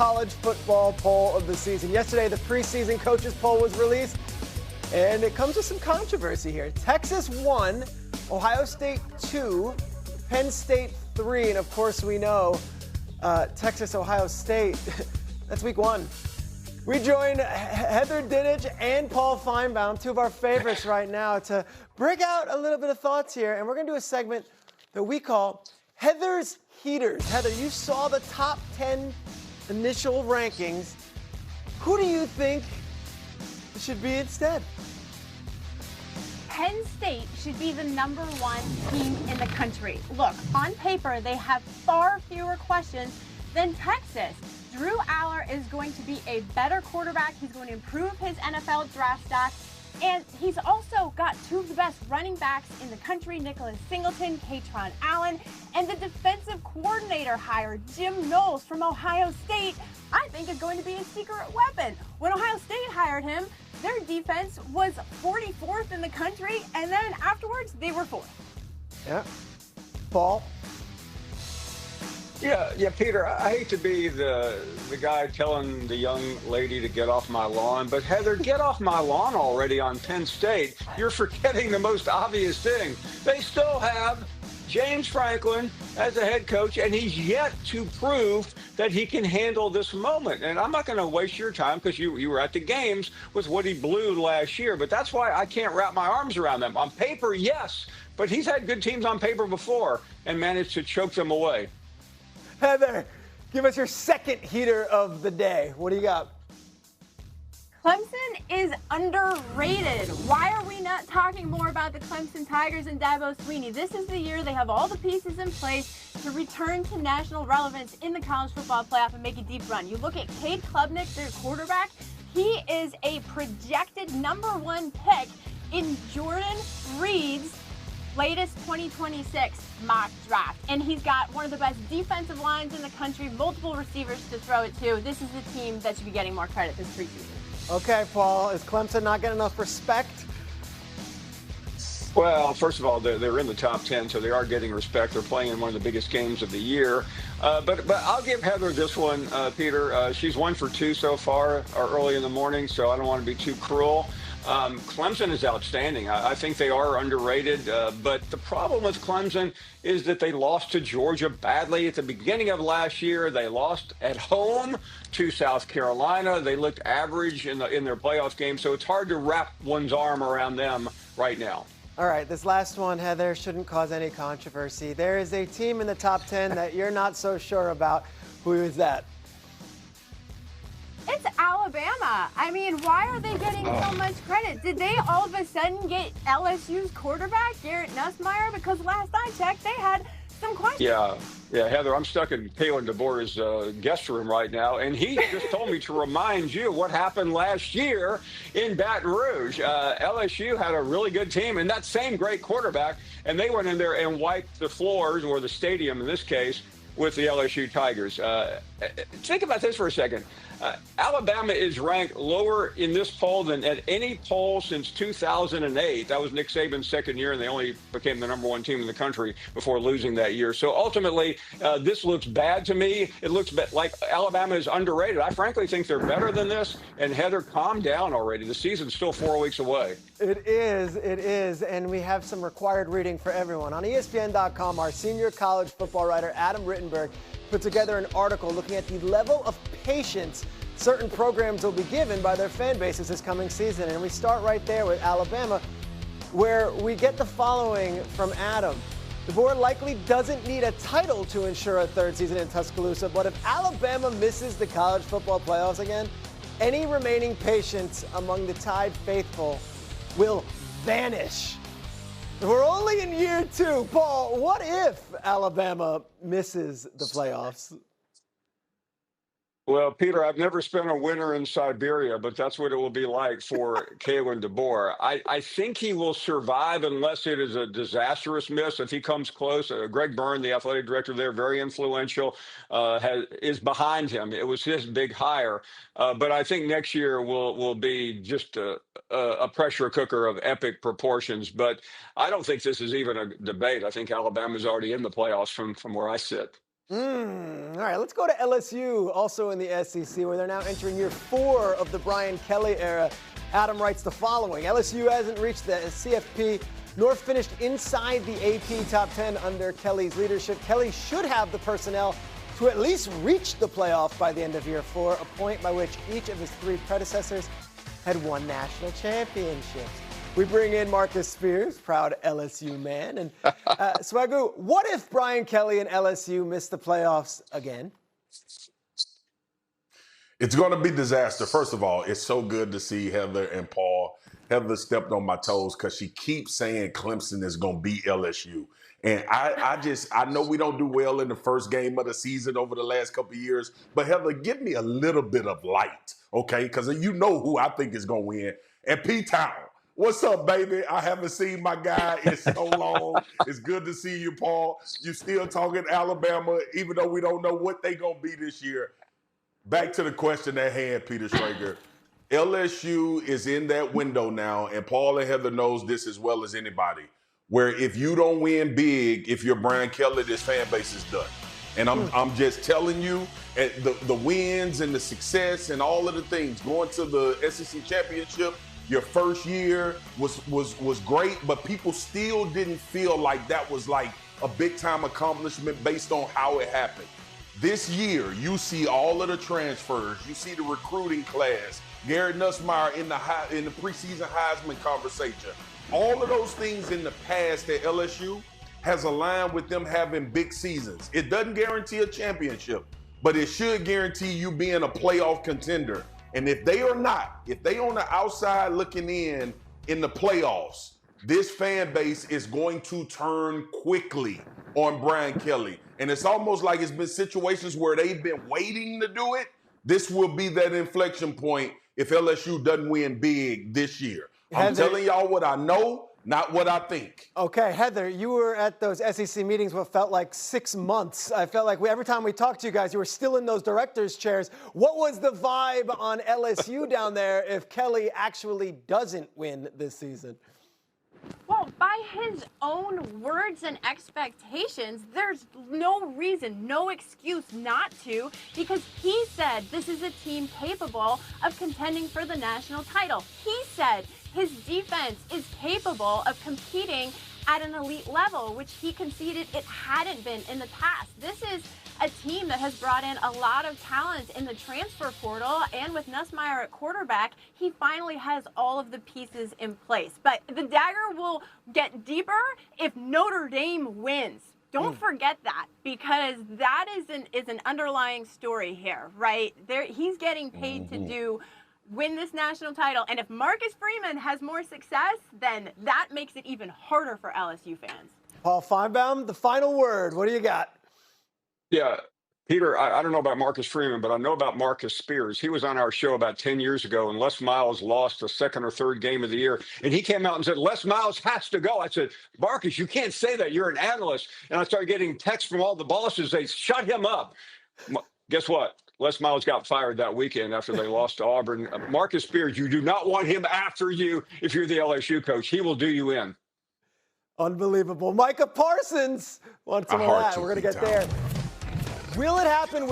college football poll of the season. Yesterday, the preseason coaches poll was released, and it comes with some controversy here. Texas 1, Ohio State 2, Penn State 3, and of course we know Texas, Ohio State, that's week 1. We join Heather Dinich and Paul Finebaum, two of our favorites right now, to break out a little bit of thoughts here. And we're going to do a segment that we call Heather's Heaters. Heather, you saw the top 10 initial rankings. Who do you think should be instead? Penn State should be the #1 team in the country. Look, on paper, they have far fewer questions than Texas. Drew Aller is going to be a better quarterback. He's going to improve his NFL draft stock. And he's also got two of the best running backs in the country, Nicholas Singleton, Katron Allen, and the defensive coordinator hire, Jim Knowles from Ohio State, I think is going to be a secret weapon. When Ohio State hired him, their defense was 44th in the country, and then afterwards, they were 4th. Yeah. Paul? Yeah, Peter, I hate to be the guy telling the young lady to get off my lawn, but Heather, get off my lawn already on Penn State. You're forgetting the most obvious thing. They still have James Franklin as a head coach, and he's yet to prove that he can handle this moment. And I'm not going to waste your time because you were at the games with what he blew last year, but that's why I can't wrap my arms around them. On paper, yes, but he's had good teams on paper before and managed to choke them away. Heather, give us your second heater of the day. What do you got? Clemson is underrated. Why are we not talking more about the Clemson Tigers and Dabo Swinney? This is the year they have all the pieces in place to return to national relevance in the college football playoff and make a deep run. You look at Cade Klubnik, their quarterback. He is a projected #1 pick in Jordan Reed's latest 2026 mock draft. And he's got one of the best defensive lines in the country, multiple receivers to throw it to. This is the team that should be getting more credit this preseason. Okay, Paul, is Clemson not getting enough respect? Well, first of all, they're in the top 10, so they are getting respect. They're playing in one of the biggest games of the year. But I'll give Heather this one, Peter. She's 1 for 2 so far early in the morning, so I don't want to be too cruel. Clemson is outstanding. I think they are underrated. But the problem with Clemson is that they lost to Georgia badly at the beginning of last year. They lost at home to South Carolina. They looked average in their playoff game. So it's hard to wrap one's arm around them right now. All right, this last one, Heather, shouldn't cause any controversy. There is a team in the top 10 that you're not so sure about. Who is that? It's Alabama. I mean, why are they getting so much credit? Did they all of a sudden get LSU's quarterback, Garrett Nussmeier? Because last I checked, they had some questions. Yeah, Heather, I'm stuck in Kalen DeBoer's guest room right now, and he just told me to remind you what happened last year in Baton Rouge. LSU had a really good team and that same great quarterback, and they went in there and wiped the floors, or the stadium in this case, with the LSU Tigers. Think about this for a second. Alabama is ranked lower in this poll than at any poll since 2008. That was Nick Saban's second year, and they only became the #1 team in the country before losing that year. So ultimately, this looks bad to me. It looks like Alabama is underrated. I frankly think they're better than this. And Heather, calm down already. The season's still 4 weeks away. It is, and we have some required reading for everyone. On ESPN.com, our senior college football writer, Adam Rittenberg, put together an article looking at the level of patience certain programs will be given by their fan bases this coming season. And we start right there with Alabama, where we get the following from Adam. The board likely doesn't need a title to ensure a third season in Tuscaloosa, but if Alabama misses the college football playoffs again, any remaining patience among the Tide faithful will vanish. We're only in year 2. Paul, what if Alabama misses the playoffs? Well, Peter, I've never spent a winter in Siberia, but that's what it will be like for Kalen DeBoer. I think he will survive unless it is a disastrous miss. If he comes close, Greg Byrne, the athletic director there, very influential, is behind him. It was his big hire. But I think next year will be just a pressure cooker of epic proportions. But I don't think this is even a debate. I think Alabama's already in the playoffs from where I sit. All right, let's go to LSU, also in the SEC, where they're now entering year 4 of the Brian Kelly era. Adam writes the following: LSU hasn't reached the CFP nor finished inside the AP top 10 under Kelly's leadership. Kelly should have the personnel to at least reach the playoff by the end of year 4, a point by which each of his 3 predecessors had won national championships. We bring in Marcus Spears, proud LSU man. And Swagoo, what if Brian Kelly and LSU miss the playoffs again? It's going to be disaster. First of all, it's so good to see Heather and Paul. Heather stepped on my toes because she keeps saying Clemson is going to beat LSU. And I know we don't do well in the first game of the season over the last couple of years, but Heather, give me a little bit of light, okay? Because you know who I think is going to win. And P-Town, what's up, baby? I haven't seen my guy in so long. It's good to see you, Paul. You still talking Alabama, even though we don't know what they going to be this year. Back to the question at hand, Peter Schrager. LSU is in that window now, and Paul and Heather knows this as well as anybody, where if you don't win big, if you're Brian Kelly, this fan base is done. And I'm just telling you, the wins and the success and all of the things, going to the SEC championship, your first year was great, but people still didn't feel like that was like a big-time accomplishment based on how it happened. This year, you see all of the transfers. You see the recruiting class. Garrett Nussmeier in the preseason Heisman conversation. All of those things in the past at LSU has aligned with them having big seasons. It doesn't guarantee a championship, but it should guarantee you being a playoff contender. And if they are not, if they on the outside looking in the playoffs, this fan base is going to turn quickly on Brian Kelly. And it's almost like it's been situations where they've been waiting to do it. This will be that inflection point if LSU doesn't win big this year. I'm telling y'all what I know, not what I think. Okay, Heather, you were at those SEC meetings what felt like 6 months. I felt like every time we talked to you guys, you were still in those directors' chairs. What was the vibe on LSU down there if Kelly actually doesn't win this season? Well, by his own words and expectations, there's no reason, no excuse not to, because he said this is a team capable of contending for the national title. He said his defense is capable of competing at an elite level, which he conceded it hadn't been in the past. This is a team that has brought in a lot of talent in the transfer portal, and with Nussmeier at quarterback, he finally has all of the pieces in place. But the dagger will get deeper if Notre Dame wins. Don't forget that, because that is an underlying story here, right? He's getting paid to win this national title, and if Marcus Freeman has more success, then that makes it even harder for LSU fans. Paul Finebaum, the final word. What do you got? Yeah, Peter, I don't know about Marcus Freeman, but I know about Marcus Spears. He was on our show about 10 years ago, and Les Miles lost the second or third game of the year. And he came out and said, Les Miles has to go. I said, Marcus, you can't say that. You're an analyst. And I started getting texts from all the bosses. They shut him up. Guess what? Les Miles got fired that weekend after they lost to Auburn. Marcus Spears, you do not want him after you if you're the LSU coach. He will do you in. Unbelievable. Micah Parsons wants some of that. We're going to get there. Will it happen? Will